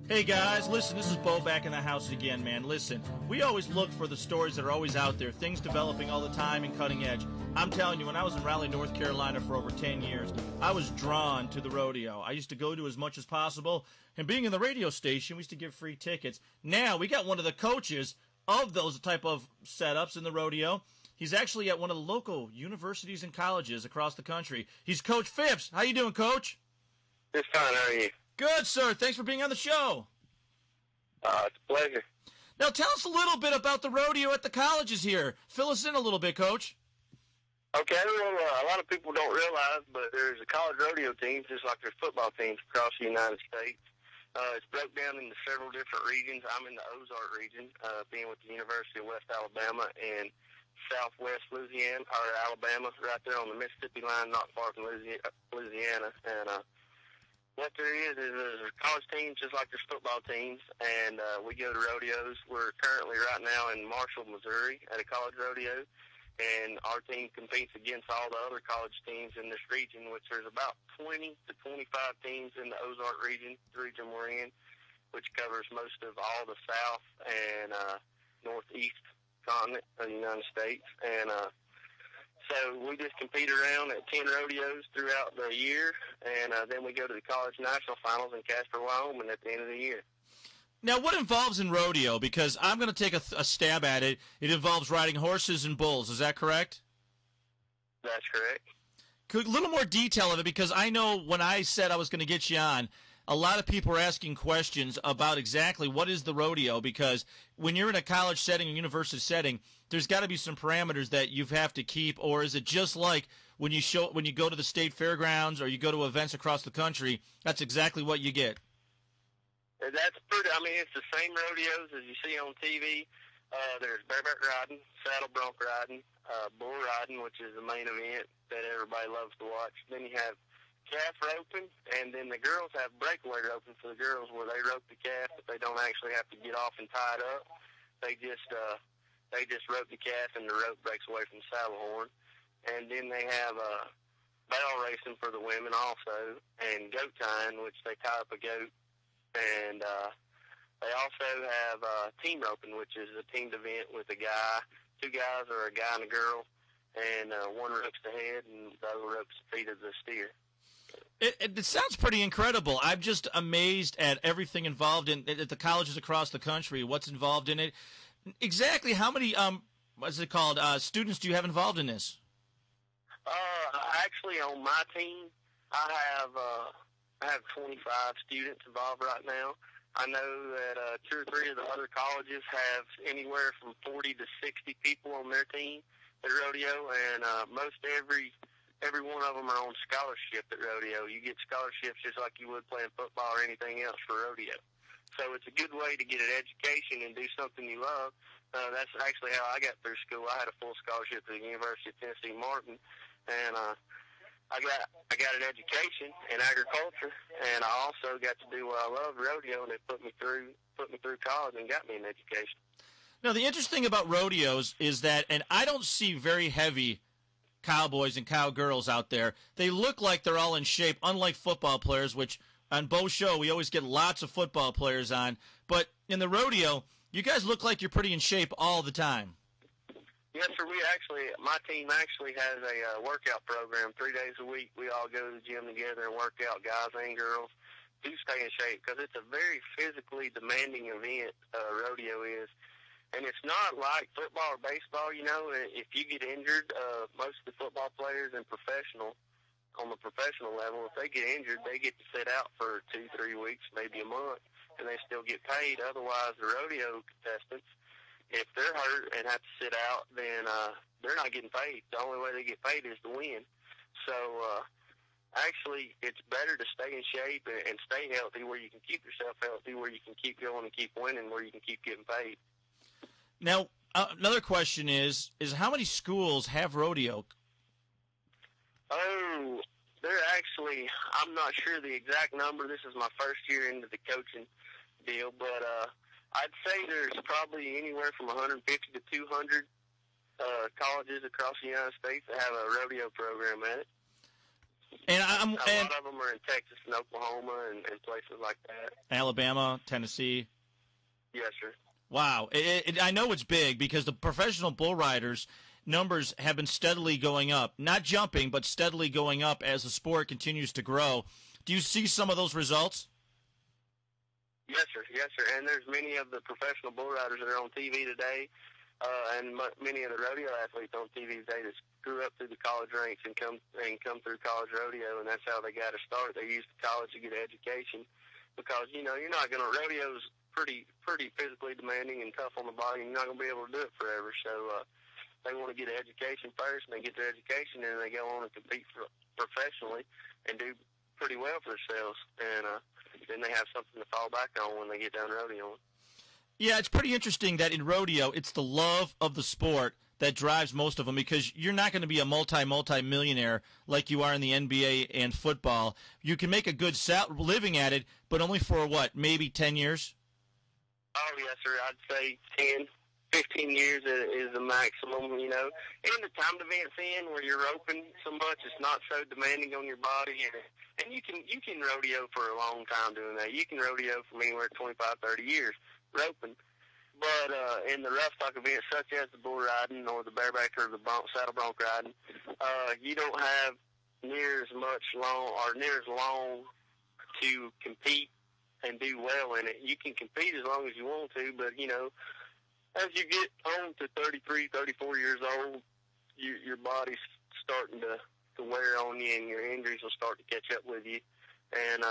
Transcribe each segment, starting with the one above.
Hey guys, listen, this is Bo back in the house again, man. Listen, we always look for the stories that are always out there, things developing all the time and cutting edge. I'm telling you, when I was in Raleigh, North Carolina for over 10 years, I was drawn to the rodeo. I used to go to as much as possible, and being in the radio station, we used to give free tickets. Now, we got one of the coaches of those type of setups in the rodeo. He's actually at one of the local universities and colleges across the country. He's Coach Phipps. How you doing, Coach? It's fine. How are you? Good, sir. Thanks for being on the show. It's a pleasure. Now tell us a little bit about the rodeo at the colleges here. Fill us in a little bit, Coach. Okay, well, a lot of people don't realize, but there's a college rodeo team, just like there's football teams across the United States. It's broke down into several different regions. I'm in the Ozark region, being with the University of West Alabama and Southwest Louisiana, or Alabama, right there on the Mississippi line, not far from Louisiana. And what there is there's college teams just like there's football teams, and we go to rodeos. We're currently right now in Marshall, Missouri at a college rodeo, and our team competes against all the other college teams in this region, which there's about 20 to 25 teams in the Ozark region, the region we're in, which covers most of all the south and northeast continent of the United States. And so we just compete around at 10 rodeos throughout the year, and then we go to the college national finals in Casper, Wyoming at the end of the year. Now, what involves in rodeo? Because I'm going to take a stab at it. It involves riding horses and bulls. Is that correct? That's correct. A little more detail of it, because I know when I said I was going to get you on, a lot of people are asking questions about exactly what is the rodeo, because when you're in a college setting, a university setting, there's got to be some parameters that you have to keep, or is it just like when you go to the state fairgrounds or you go to events across the country, that's exactly what you get? That's pretty, it's the same rodeos as you see on TV. There's bareback riding, saddle bronc riding, bull riding, which is the main event that everybody loves to watch. Then you have calf roping, and then the girls have breakaway roping for the girls, where they rope the calf, but they don't actually have to get off and tie it up. They just rope the calf, and the rope breaks away from the saddle horn. And then they have barrel racing for the women also, and goat tying, which they tie up a goat. And they also have team roping, which is a teamed event with two guys or a guy and a girl, and one ropes the head and the other ropes the feet of the steer. It sounds pretty incredible. I'm just amazed at everything involved at the colleges across the country, what's involved in it. Exactly how many, students do you have involved in this? Actually, on my team, I have 25 students involved right now. I know that 2 or 3 of the other colleges have anywhere from 40 to 60 people on their team at rodeo, and most every one of them are on scholarship at rodeo. You get scholarships just like you would playing football or anything else for rodeo. So it's a good way to get an education and do something you love. That's actually how I got through school. I had a full scholarship to the University of Tennessee Martin, and I got an education in agriculture, and I also got to do what I love, rodeo, and it put me through college and got me an education. Now, the interesting about rodeos is that, and I don't see very heavy cowboys and cowgirls out there. They look like they're all in shape, unlike football players, which on Bo's show we always get lots of football players on. But in the rodeo, you guys look like you're pretty in shape all the time. Yes, sir. My team actually has a workout program 3 days a week. We all go to the gym together and work out, guys and girls, to stay in shape, because it's a very physically demanding event, rodeo is. And it's not like football or baseball, if you get injured, most of the football players and on the professional level, if they get injured, they get to sit out for 2-3 weeks, maybe a month, and they still get paid. Otherwise, the rodeo contestants, if they're hurt and have to sit out, then they're not getting paid. The only way they get paid is to win. So actually, it's better to stay in shape and stay healthy, where you can keep yourself healthy, where you can keep going and keep winning, where you can keep getting paid. Now, another question is how many schools have rodeo? Oh, I'm not sure the exact number. This is my first year into the coaching deal, but I'd say there's probably anywhere from 150 to 200 colleges across the United States that have a rodeo program at it. And A lot of them are in Texas and Oklahoma and places like that. Alabama, Tennessee. Yes, sir. Wow. I know it's big because the professional bull riders numbers have been steadily going up. Not jumping, but steadily going up as the sport continues to grow. Do you see some of those results? Yes, sir. Yes, sir. And there's many of the professional bull riders that are on TV today, and many of the rodeo athletes on TV today that grew up through the college ranks and come through college rodeo, and that's how they got to start. They used college to get an education because, you're not going to – rodeo's pretty physically demanding and tough on the body, and you're not going to be able to do it forever. So they want to get an education first, and they get their education, and they go on and compete professionally and do pretty well for themselves. And then they have something to fall back on when they get done rodeoing. Yeah, it's pretty interesting that in rodeo, it's the love of the sport that drives most of them because you're not going to be a multi-millionaire like you are in the NBA and football. You can make a good living at it, but only for, maybe 10 years? Oh, yes, sir. I'd say 10, 15 years is the maximum, And the time events where you're roping so much, it's not so demanding on your body. And you can rodeo for a long time doing that. You can rodeo from anywhere 25, 30 years roping. But in the rough stock events, such as the bull riding or the bareback or the saddle bronc riding, you don't have near as long to compete and do well in it. You can compete as long as you want to, but, as you get on to 33, 34 years old, your body's starting to wear on you, and your injuries will start to catch up with you, and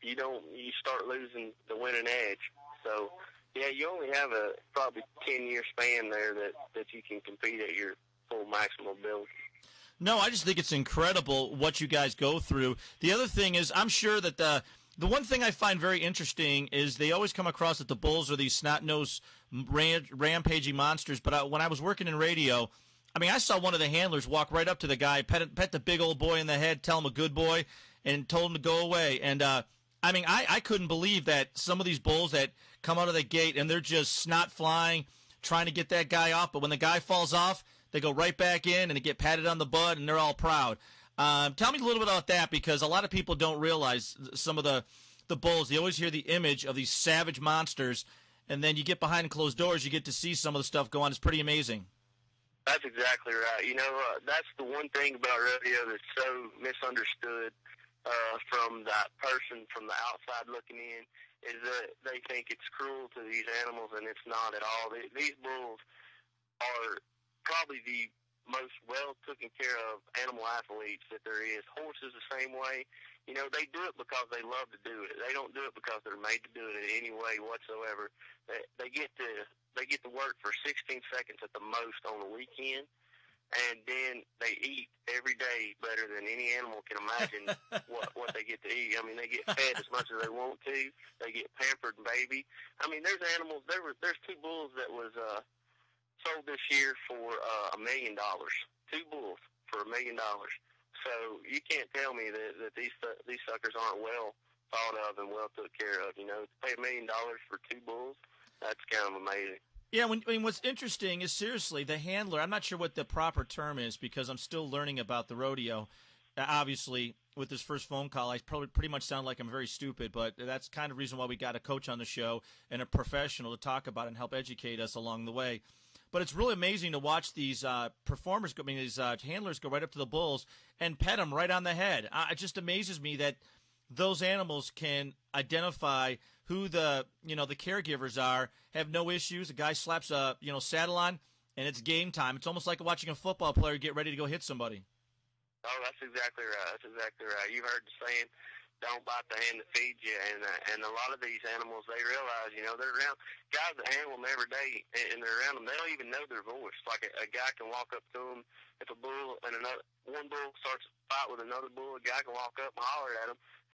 you start losing the winning edge. So, yeah, you only have a probably 10-year span there that you can compete at your full maximum ability. No, I just think it's incredible what you guys go through. The other thing is, I'm sure that the one thing I find very interesting is they always come across that the bulls are these snot-nosed, rampaging monsters. But when I was working in radio, I saw one of the handlers walk right up to the guy, pet the big old boy in the head, tell him a good boy, and told him to go away. And, I couldn't believe that some of these bulls that come out of the gate and they're just snot flying, trying to get that guy off. But when the guy falls off, they go right back in and they get patted on the butt and they're all proud. Tell me a little bit about that because a lot of people don't realize some of the bulls. They always hear the image of these savage monsters, and then you get behind closed doors, you get to see some of the stuff go on. It's pretty amazing. That's exactly right. That's the one thing about rodeo that's so misunderstood from that person from the outside looking in is that they think it's cruel to these animals, and it's not at all. These bulls are probably the most well taken care of animal athletes that there is. Horses the same way. They do it because they love to do it. They don't do it because they're made to do it in any way whatsoever. They get to work for 16 seconds at the most on the weekend, and then they eat every day better than any animal can imagine what they get to eat. They get fed as much as they want to. They get pampered and baby. There's animals. There's two bulls that was sold this year for $1 million. Two bulls for $1 million. So you can't tell me that these suckers aren't well thought of and well took care of. To pay $1 million for two bulls, that's kind of amazing. Yeah, what's interesting is, seriously, the handler, I'm not sure what the proper term is because I'm still learning about the rodeo. Obviously, with this first phone call, I probably pretty much sound like I'm very stupid, but that's kind of the reason why we got a coach on the show and a professional to talk about it and help educate us along the way. But it's really amazing to watch these these handlers go right up to the bulls and pet them right on the head. It just amazes me that those animals can identify who the caregivers are, have no issues. A guy slaps a saddle on, and it's game time. It's almost like watching a football player get ready to go hit somebody. Oh, that's exactly right. You've heard the saying, don't bite the hand that feeds you, and a lot of these animals, they realize, they're around guys that handle them every day, and they're around them. They don't even know their voice. Like a guy can walk up to them. If a bull and one bull starts a fight with another bull, a guy can walk up and holler at them,